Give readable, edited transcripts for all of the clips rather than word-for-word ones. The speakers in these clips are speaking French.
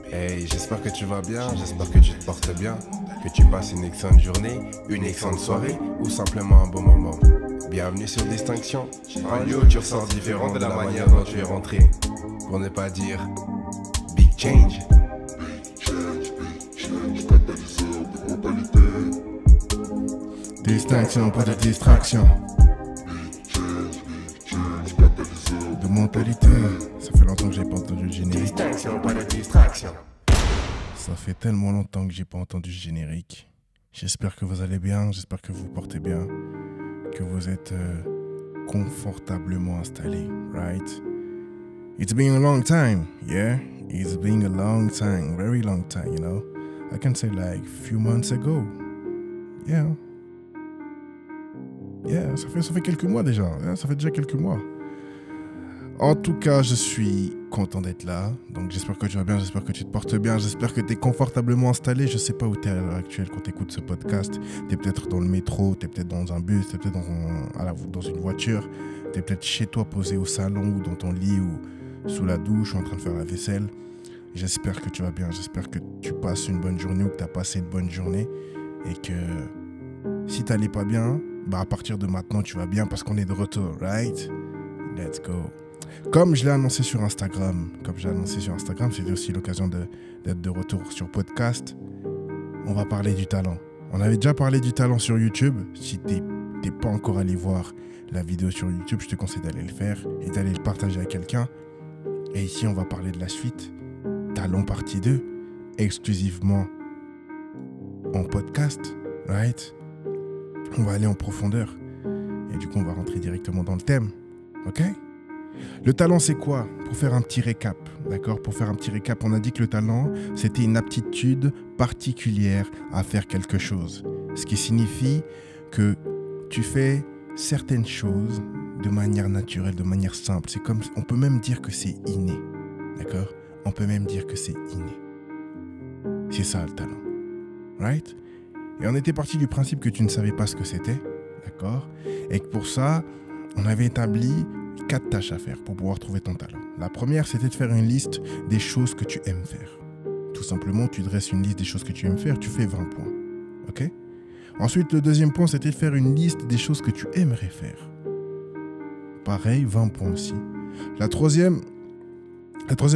Hey, j'espère que tu vas bien, j'espère que tu te portes bien, que tu passes une excellente journée, une excellente soirée ou simplement un bon moment. Bienvenue sur Distinction, un lieu où tu ressors différent de la manière dont tu es rentré. Pour ne pas dire Big Change. Distinction, pas de distraction. De mentalité. Ça fait longtemps que j'ai pas entendu le générique. Distinction, pas de distraction. Ça fait tellement longtemps que j'ai pas entendu le générique. J'espère que vous allez bien, j'espère que vous portez bien, que vous êtes confortablement installés, right? It's been a long time, yeah? It's been a long time, very long time, you know? I can say like few months ago. Yeah. Yeah, ça fait quelques mois déjà. Yeah, ça fait déjà quelques mois. En tout cas, je suis content d'être là. Donc j'espère que tu vas bien, j'espère que tu te portes bien, j'espère que tu es confortablement installé. Je sais pas où tu es à l'heure actuelle quand tu écoutes ce podcast. Tu es peut-être dans le métro, tu es peut-être dans un bus, tu es peut-être dans une voiture, tu es peut-être chez toi posé au salon ou dans ton lit ou sous la douche ou en train de faire la vaisselle. J'espère que tu vas bien, j'espère que tu passes une bonne journée ou que tu as passé une bonne journée et que si tu n'allais pas bien, bah à partir de maintenant tu vas bien parce qu'on est de retour, right? Let's go. Comme je l'ai annoncé sur Instagram, c'était aussi l'occasion d'être de retour sur podcast. On va parler du talent. On avait déjà parlé du talent sur YouTube. Si t'es pas encore allé voir la vidéo sur YouTube, je te conseille d'aller le faire et d'aller le partager à quelqu'un. Et ici, on va parler de la suite. Talent partie 2, exclusivement en podcast, right? On va aller en profondeur. Et du coup, on va rentrer directement dans le thème. Ok? Le talent, c'est quoi? Pour faire un petit récap, d'accord? Pour faire un petit récap, on a dit que le talent, c'était une aptitude particulière à faire quelque chose. Ce qui signifie que tu fais certaines choses de manière naturelle, de manière simple. C'est comme, on peut même dire que c'est inné, d'accord? On peut même dire que c'est inné. C'est ça le talent, right? Et on était parti du principe que tu ne savais pas ce que c'était, d'accord? Et que pour ça, on avait établi 4 tâches à faire pour pouvoir trouver ton talent. La première, c'était de faire une liste des choses que tu aimes faire. Tout simplement, tu dresses une liste des choses que tu aimes faire, tu fais 20 points. Ok? Ensuite, le deuxième point, c'était de faire une liste des choses que tu aimerais faire. Pareil, 20 points aussi. La troisième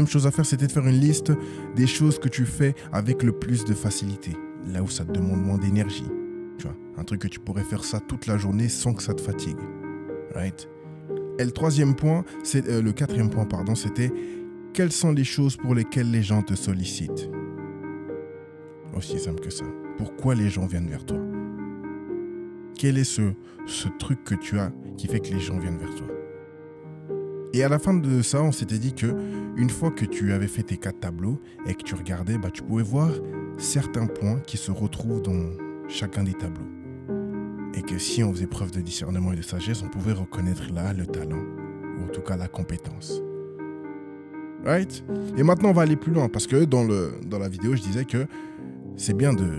chose à faire, c'était de faire une liste des choses que tu fais avec le plus de facilité. Là où ça te demande moins d'énergie. Tu vois, un truc que tu pourrais faire ça toute la journée sans que ça te fatigue. Right? Et le quatrième point, c'était quelles sont les choses pour lesquelles les gens te sollicitent. Aussi simple que ça. Pourquoi les gens viennent vers toi? Quel est ce truc que tu as qui fait que les gens viennent vers toi? Et à la fin de ça, on s'était dit que une fois que tu avais fait tes 4 tableaux et que tu regardais, bah, tu pouvais voir certains points qui se retrouvent dans chacun des tableaux. Et que si on faisait preuve de discernement et de sagesse, on pouvait reconnaître là le talent, ou en tout cas la compétence. Right? Et maintenant, on va aller plus loin, parce que dans la vidéo, je disais que c'est bien de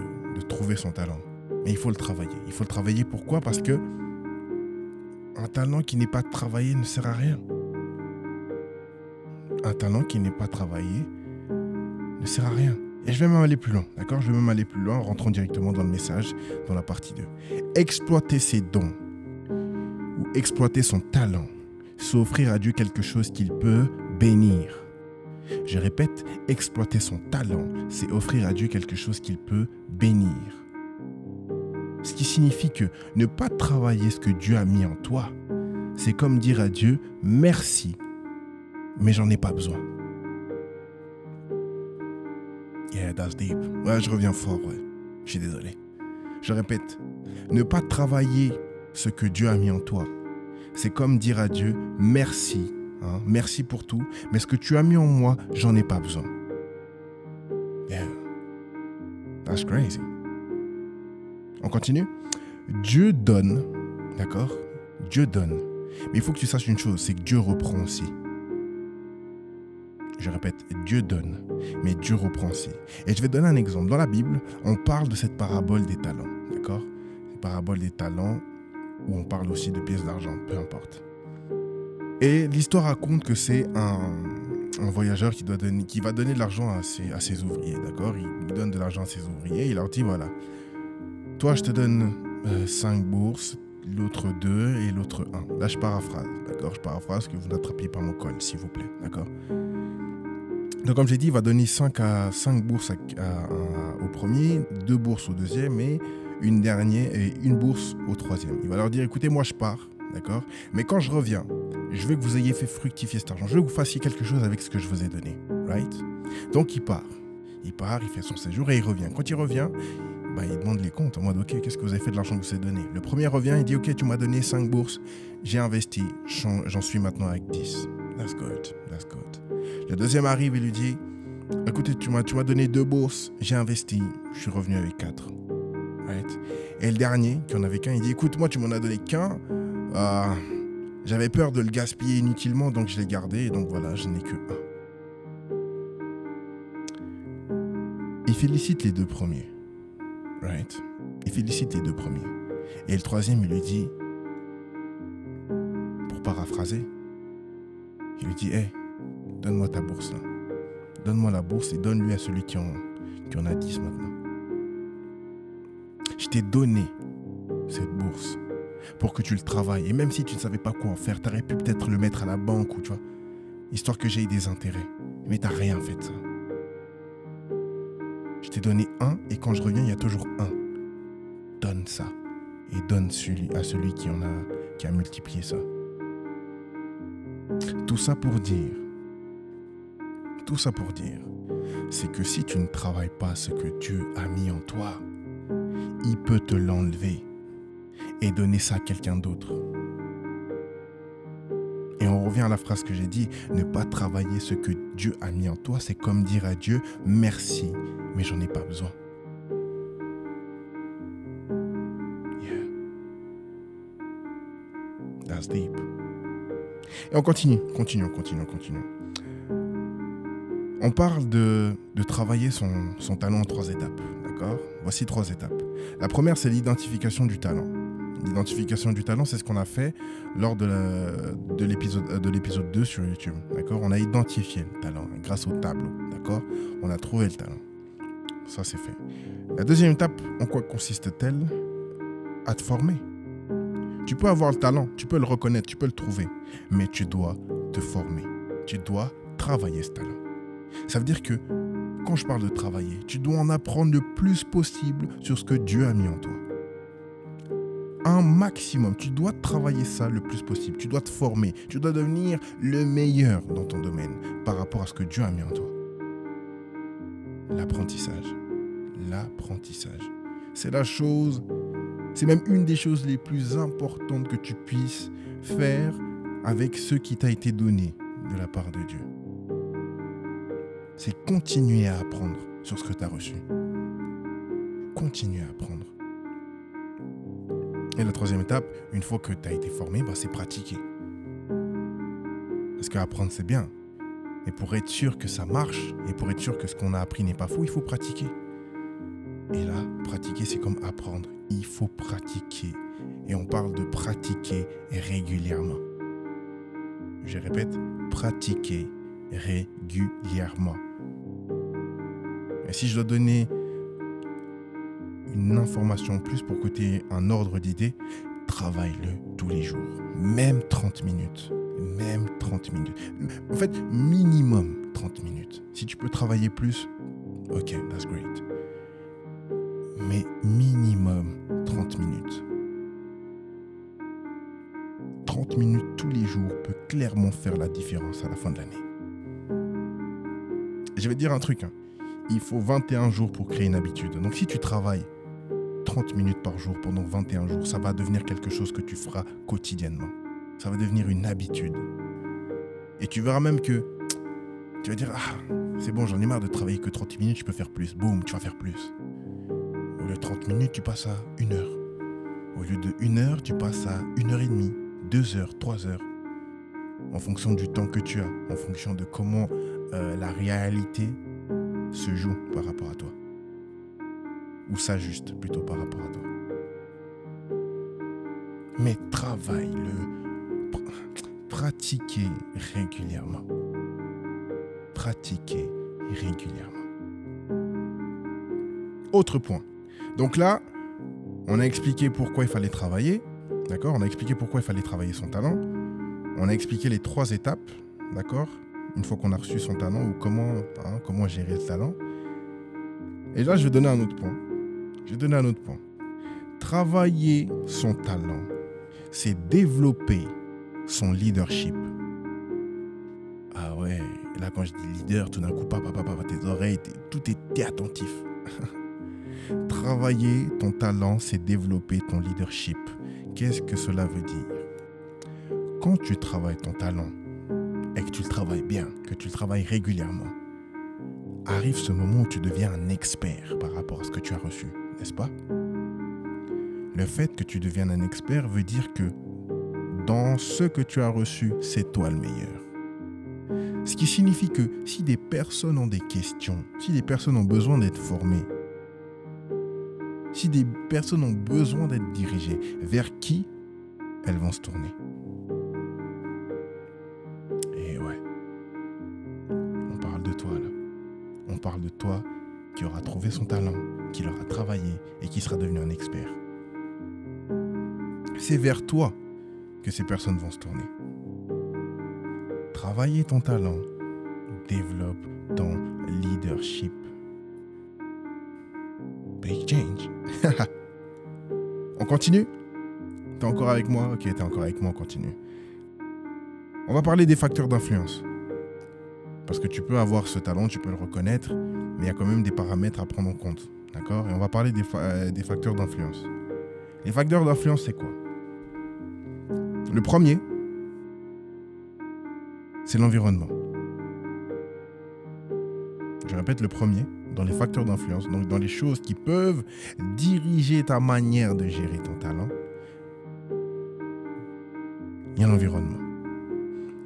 trouver son talent. Mais il faut le travailler. Il faut le travailler pourquoi? Parce que un talent qui n'est pas travaillé ne sert à rien. Un talent qui n'est pas travaillé ne sert à rien. Et je vais même aller plus loin, d'accord? Je vais même aller plus loin, rentrons directement dans le message, dans la partie 2. Exploiter ses dons, ou exploiter son talent, c'est offrir à Dieu quelque chose qu'il peut bénir. Je répète, exploiter son talent, c'est offrir à Dieu quelque chose qu'il peut bénir. Ce qui signifie que ne pas travailler ce que Dieu a mis en toi, c'est comme dire à Dieu, merci, mais j'en ai pas besoin. Yeah, that's deep. Ouais, je reviens fort, ouais. Je suis désolé. Je répète, ne pas travailler ce que Dieu a mis en toi, c'est comme dire à Dieu, merci, hein, merci pour tout, mais ce que tu as mis en moi, j'en ai pas besoin. Yeah, that's crazy. On continue? Dieu donne, d'accord? Dieu donne. Mais il faut que tu saches une chose, c'est que Dieu reprend aussi. Je répète, Dieu donne, mais Dieu reprend aussi. Et je vais donner un exemple. Dans la Bible, on parle de cette parabole des talents, d'accord? Cette parabole des talents, où on parle aussi de pièces d'argent, peu importe. Et l'histoire raconte que c'est un voyageur qui va donner de l'argent à ses ouvriers, d'accord? Il donne de l'argent à ses ouvriers, il leur dit, voilà, toi, je te donne 5 bourses, l'autre 2 et l'autre 1. Là, je paraphrase, d'accord? Je paraphrase, que vous n'attrapiez pas mon col, s'il vous plaît, d'accord? Donc, comme j'ai dit, il va donner 5 bourses au premier, 2 bourses au deuxième et une bourse au troisième. Il va leur dire, écoutez, moi, je pars, d'accord? Mais quand je reviens, je veux que vous ayez fait fructifier cet argent. Je veux que vous fassiez quelque chose avec ce que je vous ai donné, right? Donc, il part. Il fait son séjour et il revient. Quand il revient, il demande les comptes en mode, ok, qu'est-ce que vous avez fait de l'argent que je vous ai donné? Le premier revient, il dit, ok, tu m'as donné 5 bourses, j'ai investi, j'en suis maintenant avec 10. That's good. Le deuxième arrive et lui dit, écoutez, tu m'as donné 2 bourses, j'ai investi, je suis revenu avec 4. Right? Et le dernier, qui en avait qu'un, il dit, écoute, moi, tu m'en as donné qu'un, j'avais peur de le gaspiller inutilement, donc je l'ai gardé, et donc voilà, je n'ai que 1. Il félicite les 2 premiers. Right? Il félicite les 2 premiers. Et le troisième, il lui dit, pour paraphraser, il lui dit, hey, donne-moi ta bourse là. Donne-moi la bourse et donne-lui à celui qui en a 10 maintenant. Je t'ai donné cette bourse pour que tu le travailles. Et même si tu ne savais pas quoi en faire, tu aurais pu peut-être le mettre à la banque ou tu vois, histoire que j'aie des intérêts. Mais tu n'as rien fait de ça. Je t'ai donné 1 et quand je reviens, il y a toujours 1. Donne ça et donne à celui qui a multiplié ça. Tout ça pour dire, c'est que si tu ne travailles pas ce que Dieu a mis en toi, il peut te l'enlever et donner ça à quelqu'un d'autre. Et on revient à la phrase que j'ai dit, ne pas travailler ce que Dieu a mis en toi, c'est comme dire à Dieu, merci, mais j'en ai pas besoin. Yeah. That's deep. Et on continue. On parle de travailler son talent en 3 étapes, d'accord? Voici 3 étapes. La première, c'est l'identification du talent. L'identification du talent, c'est ce qu'on a fait lors de l'épisode 2 sur YouTube, d'accord? On a identifié le talent grâce au tableau, d'accord? On a trouvé le talent. Ça, c'est fait. La deuxième étape, en quoi consiste-t-elle? À te former. Tu peux avoir le talent, tu peux le reconnaître, tu peux le trouver, mais tu dois te former. Tu dois travailler ce talent. Ça veut dire que, quand je parle de travailler, tu dois en apprendre le plus possible sur ce que Dieu a mis en toi. Un maximum. Tu dois travailler ça le plus possible. Tu dois te former. Tu dois devenir le meilleur dans ton domaine par rapport à ce que Dieu a mis en toi. L'apprentissage. C'est même une des choses les plus importantes que tu puisses faire avec ce qui t'a été donné de la part de Dieu. C'est continuer à apprendre sur ce que tu as reçu. Continuer à apprendre. Et la troisième étape, une fois que tu as été formé, c'est pratiquer. Parce qu'apprendre, c'est bien. Mais pour être sûr que ça marche, et pour être sûr que ce qu'on a appris n'est pas faux, il faut pratiquer. Et là, pratiquer, c'est comme apprendre. Il faut pratiquer. Et on parle de pratiquer régulièrement. Je répète, pratiquer régulièrement. Et si je dois donner une information en plus pour que tu aies un ordre d'idée, travaille-le tous les jours. Même 30 minutes. En fait, minimum 30 minutes. Si tu peux travailler plus, ok, that's great. Mais minimum 30 minutes. 30 minutes tous les jours peut clairement faire la différence à la fin de l'année. Je vais te dire un truc. Il faut 21 jours pour créer une habitude. Donc si tu travailles 30 minutes par jour pendant 21 jours, ça va devenir quelque chose que tu feras quotidiennement. Ça va devenir une habitude. Et tu verras même que tu vas dire, c'est bon, j'en ai marre de travailler que 30 minutes, je peux faire plus. Boum, tu vas faire plus. Au lieu de 30 minutes, tu passes à 1 heure. Au lieu de 1 heure, tu passes à 1h30, 2 heures, 3 heures. En fonction du temps que tu as, en fonction de comment la réalité se joue par rapport à toi. Ou s'ajuste plutôt par rapport à toi. Mais travaille-le. Pratiquez régulièrement. pratiquer régulièrement. Autre point. Donc là, on a expliqué pourquoi il fallait travailler. D'accord ? On a expliqué pourquoi il fallait travailler son talent. On a expliqué les 3 étapes. D'accord ? Une fois qu'on a reçu son talent ou comment gérer le talent. Et là, je vais donner un autre point. Travailler son talent, c'est développer son leadership. Ah ouais, là quand je dis leader, tout d'un coup, tes oreilles, t'es attentif. Travailler ton talent, c'est développer ton leadership. Qu'est-ce que cela veut dire ? Quand tu travailles ton talent et que tu le travailles bien, que tu le travailles régulièrement, arrive ce moment où tu deviens un expert par rapport à ce que tu as reçu, n'est-ce pas ? Le fait que tu deviennes un expert veut dire que dans ce que tu as reçu, c'est toi le meilleur. Ce qui signifie que si des personnes ont des questions, si des personnes ont besoin d'être formées, si des personnes ont besoin d'être dirigées, vers qui elles vont se tourner ? Et ouais, on parle de toi là. On parle de toi qui aura trouvé son talent, qui l'aura travaillé et qui sera devenu un expert. C'est vers toi que ces personnes vont se tourner. Travailler ton talent, développe ton leadership. Big change. On continue ? T'es encore avec moi ? Ok, t'es encore avec moi, on continue. On va parler des facteurs d'influence. Parce que tu peux avoir ce talent, tu peux le reconnaître, mais il y a quand même des paramètres à prendre en compte. D'accord ? Et on va parler des facteurs d'influence. Les facteurs d'influence, c'est quoi ? Le premier, c'est l'environnement. Je répète, le premier, dans les facteurs d'influence, donc dans les choses qui peuvent diriger ta manière de gérer ton talent, il y a l'environnement.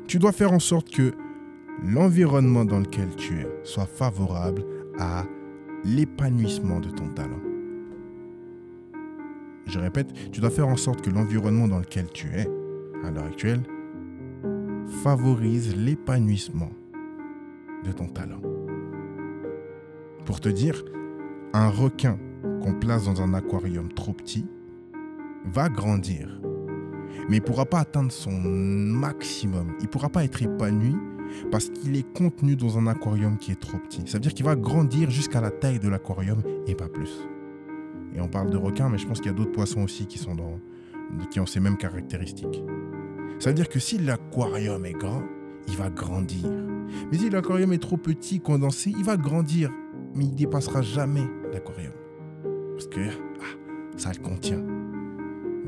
Tu dois faire en sorte que l'environnement dans lequel tu es soit favorable à l'épanouissement de ton talent. Je répète, tu dois faire en sorte que l'environnement dans lequel tu es, à l'heure actuelle, favorise l'épanouissement de ton talent. Pour te dire, un requin qu'on place dans un aquarium trop petit va grandir, mais il ne pourra pas atteindre son maximum. Il ne pourra pas être épanoui parce qu'il est contenu dans un aquarium qui est trop petit. Ça veut dire qu'il va grandir jusqu'à la taille de l'aquarium et pas plus. Et on parle de requins, mais je pense qu'il y a d'autres poissons aussi qui ont ces mêmes caractéristiques. Ça veut dire que si l'aquarium est grand, il va grandir. Mais si l'aquarium est trop petit, condensé, il va grandir, mais il ne dépassera jamais l'aquarium. Parce que ça le contient.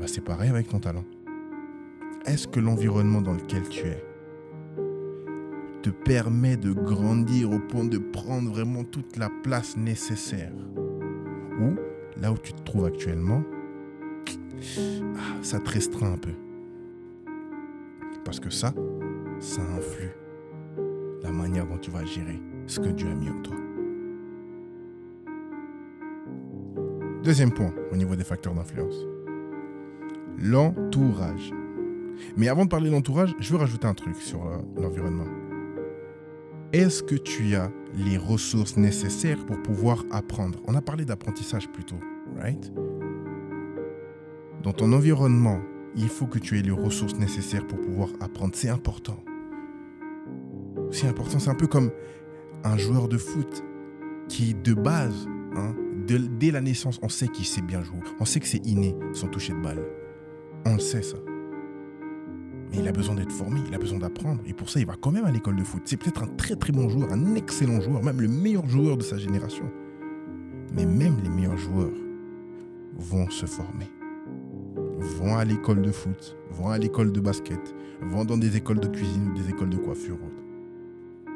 C'est pareil avec ton talent. Est-ce que l'environnement dans lequel tu es te permet de grandir au point de prendre vraiment toute la place nécessaire ? Ou, là où tu te trouves actuellement, ça te restreint un peu. Parce que ça influe la manière dont tu vas gérer ce que Dieu a mis en toi. Deuxième point au niveau des facteurs d'influence. L'entourage. Mais avant de parler de l'entourage, je veux rajouter un truc sur l'environnement. Est-ce que tu as les ressources nécessaires pour pouvoir apprendre ? On a parlé d'apprentissage plus tôt, right ? Dans ton environnement, il faut que tu aies les ressources nécessaires pour pouvoir apprendre. C'est important. C'est important. C'est un peu comme un joueur de foot qui, de base, dès la naissance, on sait qu'il sait bien jouer. On sait que c'est inné, son toucher de balle. On le sait, ça. Mais il a besoin d'être formé, il a besoin d'apprendre. Et pour ça, il va quand même à l'école de foot. C'est peut-être un très très bon joueur, un excellent joueur, même le meilleur joueur de sa génération. Mais même les meilleurs joueurs vont se former. Vont à l'école de foot, vont à l'école de basket, vont dans des écoles de cuisine ou des écoles de coiffure.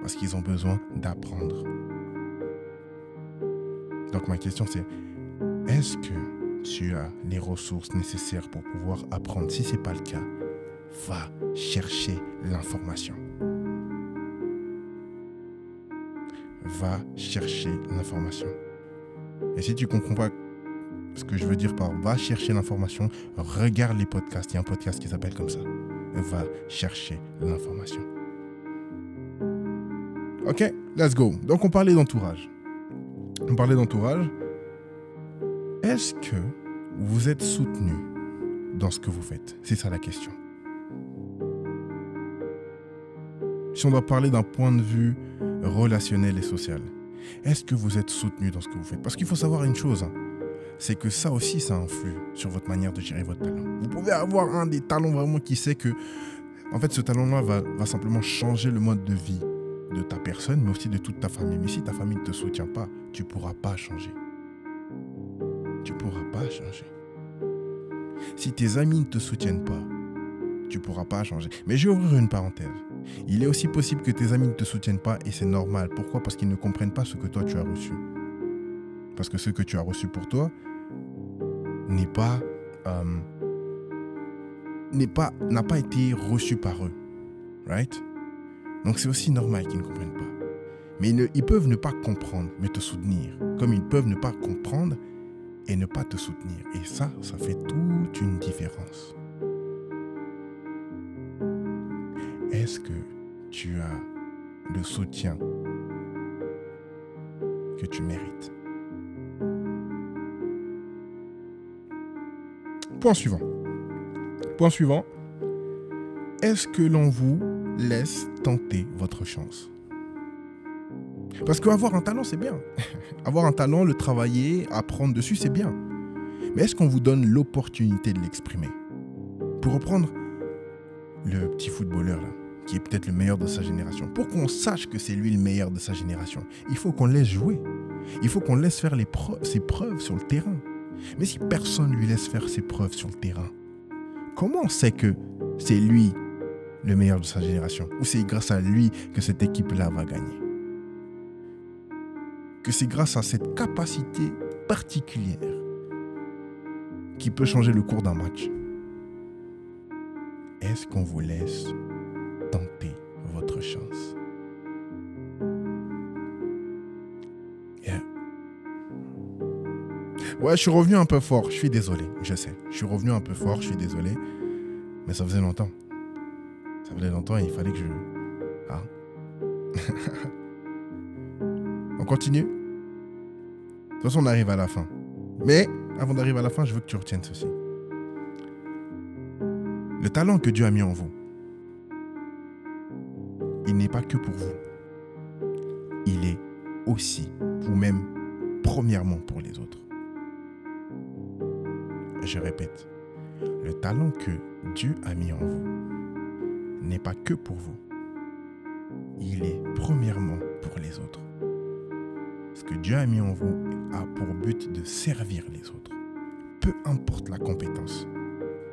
Parce qu'ils ont besoin d'apprendre. Donc ma question c'est, est-ce que tu as les ressources nécessaires pour pouvoir apprendre ? Si ce n'est pas le cas, va chercher l'information. Va chercher l'information. Et si tu ne comprends pas ce que je veux dire par va chercher l'information, regarde les podcasts. Il y a un podcast qui s'appelle comme ça. Va chercher l'information. Ok, let's go. Donc, on parlait d'entourage. Est-ce que vous êtes soutenu dans ce que vous faites? C'est ça la question. Si on doit parler d'un point de vue relationnel et social, est-ce que vous êtes soutenu dans ce que vous faites? Parce qu'il faut savoir une chose, c'est que ça aussi, ça influe sur votre manière de gérer votre talent. Vous pouvez avoir un des talents vraiment qui sait que, en fait, ce talent-là va simplement changer le mode de vie de ta personne, mais aussi de toute ta famille. Mais si ta famille ne te soutient pas, tu ne pourras pas changer. Tu ne pourras pas changer. Si tes amis ne te soutiennent pas, tu ne pourras pas changer. Mais je vais ouvrir une parenthèse. Il est aussi possible que tes amis ne te soutiennent pas et c'est normal. Pourquoi? Parce qu'ils ne comprennent pas ce que toi tu as reçu. Parce que ce que tu as reçu pour toi n'a pas été reçu par eux. Right? Donc c'est aussi normal qu'ils ne comprennent pas. Mais ils peuvent ne pas comprendre, mais te soutenir. Comme ils peuvent ne pas comprendre et ne pas te soutenir. Et ça fait toute une différence. Est-ce que tu as le soutien que tu mérites? Point suivant. Est-ce que l'on vous laisse tenter votre chance? Parce qu'avoir un talent, c'est bien. Avoir un talent, le travailler, apprendre dessus, c'est bien. Mais est-ce qu'on vous donne l'opportunité de l'exprimer? Pour reprendre le petit footballeur là, qui est peut-être le meilleur de sa génération, pour qu'on sache que c'est lui le meilleur de sa génération, il faut qu'on le laisse jouer. Il faut qu'on laisse faire ses preuves sur le terrain. Mais si personne ne lui laisse faire ses preuves sur le terrain, comment on sait que c'est lui le meilleur de sa génération? Ou c'est grâce à lui que cette équipe-là va gagner? Que c'est grâce à cette capacité particulière qui peut changer le cours d'un match? Est-ce qu'on vous laisse tenter votre chance? Ouais, je suis revenu un peu fort, je suis désolé, je sais. Je suis revenu un peu fort, je suis désolé. Mais ça faisait longtemps. Ça faisait longtemps et il fallait que je... Ah. On continue? De toute façon, on arrive à la fin. Mais, avant d'arriver à la fin, je veux que tu retiennes ceci. Le talent que Dieu a mis en vous, il n'est pas que pour vous. Il est aussi, ou même, premièrement pour les autres. Je répète, le talent que Dieu a mis en vous n'est pas que pour vous. Il est premièrement pour les autres. Ce que Dieu a mis en vous a pour but de servir les autres. Peu importe la compétence.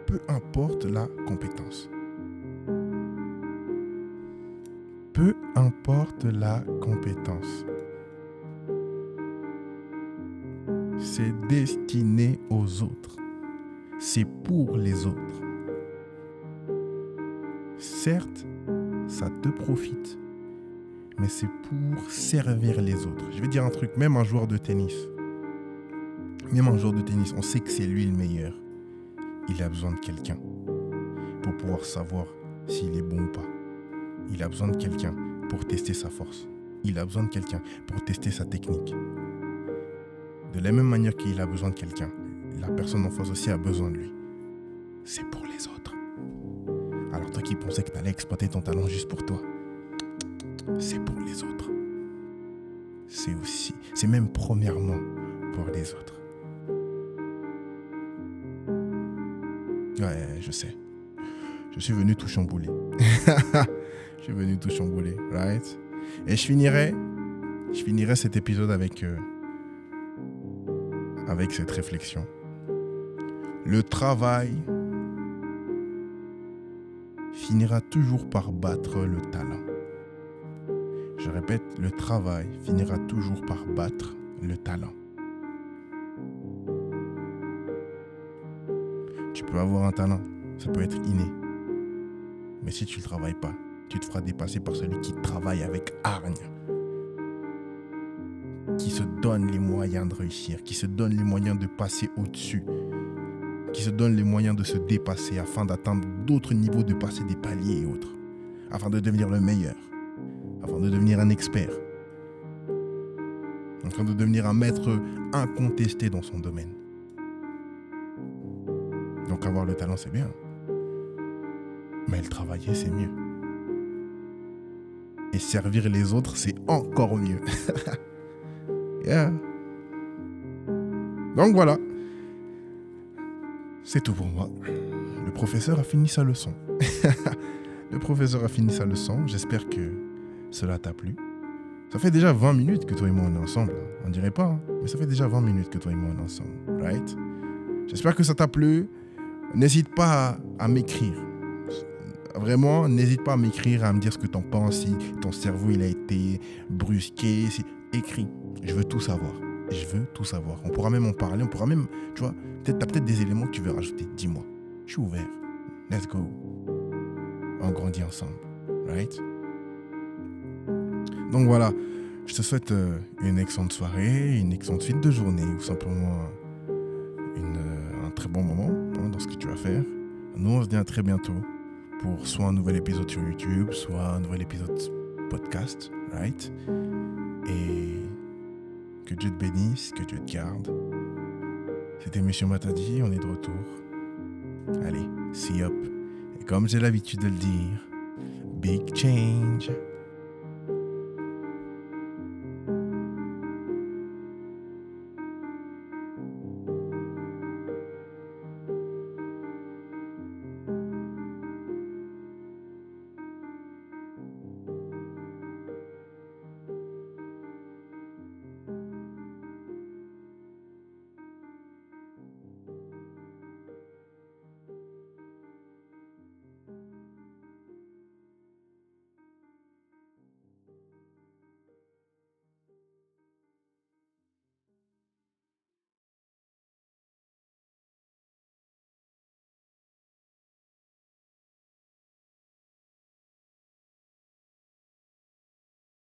Peu importe la compétence. Peu importe la compétence. C'est destiné aux autres. C'est pour les autres. Certes, ça te profite, mais c'est pour servir les autres. Je vais dire un truc, même un joueur de tennis, on sait que c'est lui le meilleur. Il a besoin de quelqu'un pour pouvoir savoir s'il est bon ou pas. Il a besoin de quelqu'un pour tester sa force. Il a besoin de quelqu'un pour tester sa technique. De la même manière qu'il a besoin de quelqu'un, la personne en face aussi a besoin de lui. C'est pour les autres. Alors toi qui pensais que tu allais exploiter ton talent juste pour toi, c'est pour les autres. C'est même premièrement pour les autres. Ouais, je sais. Je suis venu tout chambouler. Je suis venu tout chambouler, right? Et je finirai cet épisode avec cette réflexion. Le travail finira toujours par battre le talent. Je répète, le travail finira toujours par battre le talent. Tu peux avoir un talent, ça peut être inné. Mais si tu ne le travailles pas, tu te feras dépasser par celui qui travaille avec hargne. Qui se donne les moyens de réussir, qui se donne les moyens de passer au-dessus, qui se donne les moyens de se dépasser afin d'atteindre d'autres niveaux, de passer des paliers et autres, afin de devenir le meilleur, afin de devenir un expert, afin de devenir un maître incontesté dans son domaine. Donc avoir le talent, c'est bien. Mais le travailler, c'est mieux. Et servir les autres, c'est encore mieux. Yeah. Donc voilà. C'est tout pour moi. Le professeur a fini sa leçon. Le professeur a fini sa leçon. J'espère que cela t'a plu. Ça fait déjà 20 minutes que toi et moi on est ensemble. On dirait pas, hein, mais ça fait déjà 20 minutes que toi et moi on est ensemble. Right? J'espère que ça t'a plu. N'hésite pas à m'écrire. Vraiment, n'hésite pas à m'écrire, à me dire ce que t'en penses, si ton cerveau il a été brusqué. Écris. Je veux tout savoir. Je veux tout savoir. On pourra même en parler. On pourra même, tu vois, t'as peut-être des éléments que tu veux rajouter. Dis-moi. Je suis ouvert. Let's go. On grandit ensemble. Right? Donc voilà. Je te souhaite une excellente soirée, une excellente suite de journée ou simplement un très bon moment dans ce que tu vas faire. Nous, on se dit à très bientôt pour soit un nouvel épisode sur YouTube, soit un nouvel épisode podcast. Right? Et que Dieu te bénisse, que Dieu te garde. C'était Monsieur Matadi, on est de retour. Allez, see up. Et comme j'ai l'habitude de le dire, big change.